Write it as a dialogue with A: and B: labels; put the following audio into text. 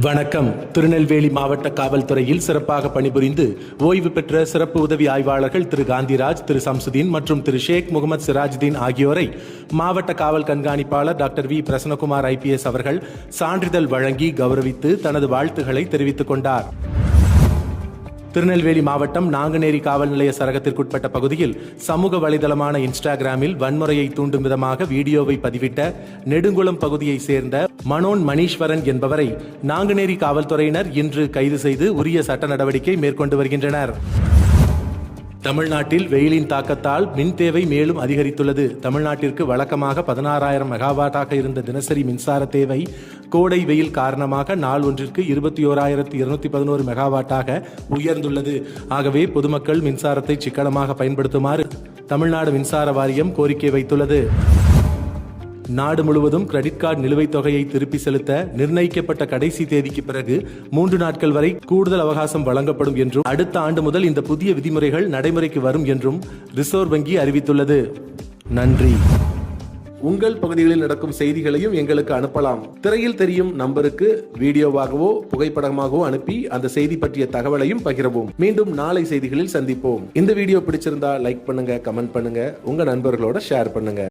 A: வணக்கம். திருநெல்வேலி மாவட்ட காவல்துறையில் சிறப்பாக பணிபுரிந்து ஓய்வு பெற்ற சிறப்பு உதவி ஆய்வாளர்கள் திரு காந்திராஜ், திரு சம்சுதீன் மற்றும் திரு ஷேக் முகமது சிராஜுதீன் ஆகியோரை மாவட்ட காவல் கண்காணிப்பாளர் டாக்டர் வி பிரசன்னகுமார் IPS அவர்கள் சான்றிதழ் வழங்கி கௌரவித்து தனது வாழ்த்துக்களை தெரிவித்துக் கொண்டார். திருநெல்வேலி மாவட்டம் நாங்குநேரி காவல் நிலைய சரகத்திற்குட்பட்ட பகுதியில் சமூக வலைதளமான இன்ஸ்டாகிராமில் வன்முறையை தூண்டும் விதமாக வீடியோவை பதிவிட்ட நெடுங்குளம் பகுதியை சேர்ந்த மனோன் மணீஸ்வரன் என்பவரை நாங்குநேரி காவல்துறையினர் இன்று கைது செய்து உரிய சட்ட நடவடிக்கை மேற்கொண்டு வருகின்றனர். தமிழ்நாட்டில் வெயிலின் தாக்கத்தால் மின் தேவை மேலும் அதிகரித்துள்ளது. தமிழ்நாட்டிற்கு வழக்கமாக 16,000 மெகாவாட்டாக இருந்த தினசரி மின்சார தேவை கோடை வெயில் காரணமாக நாள் ஒன்றிற்கு 21,211 மெகாவாட்டாக உயர்ந்துள்ளது. ஆகவே பொதுமக்கள் மின்சாரத்தை சிக்கனமாக பயன்படுத்துமாறு தமிழ்நாடு மின்சார வாரியம் கோரிக்கை வைத்துள்ளது. நாடு முழுவதும் கிரெடிட் கார்டு நிலுவைத் தொகையை திருப்பி செலுத்த நிர்ணயிக்கப்பட்ட கடைசி தேதிக்கு பிறகு 3 நாட்கள் வரை கூடுதல் அவகாசம் வழங்கப்படும் என்றும் அடுத்த ஆண்டு முதல் இந்த புதிய விதிமுறைகள் நடைமுறைக்கு வரும் என்றும் ரிசர்வ் வங்கி அறிவித்துள்ளது. நன்றி. உங்கள் பகுதிகளில் நடக்கும் செய்திகளையும் எங்களுக்கு அனுப்பலாம். திரையில் தெரியும் நம்பருக்கு வீடியோவாகவோ புகைப்படமாகவோ அனுப்பி அந்த செய்தி பற்றிய தகவலையும் பகிரவும். மீண்டும் நாளை செய்திகளில் சந்திப்போம். இந்த வீடியோ பிடிச்சிருந்தா லைக் பண்ணுங்க, கமெண்ட் பண்ணுங்க, உங்க நண்பர்களோட ஷேர் பண்ணுங்க.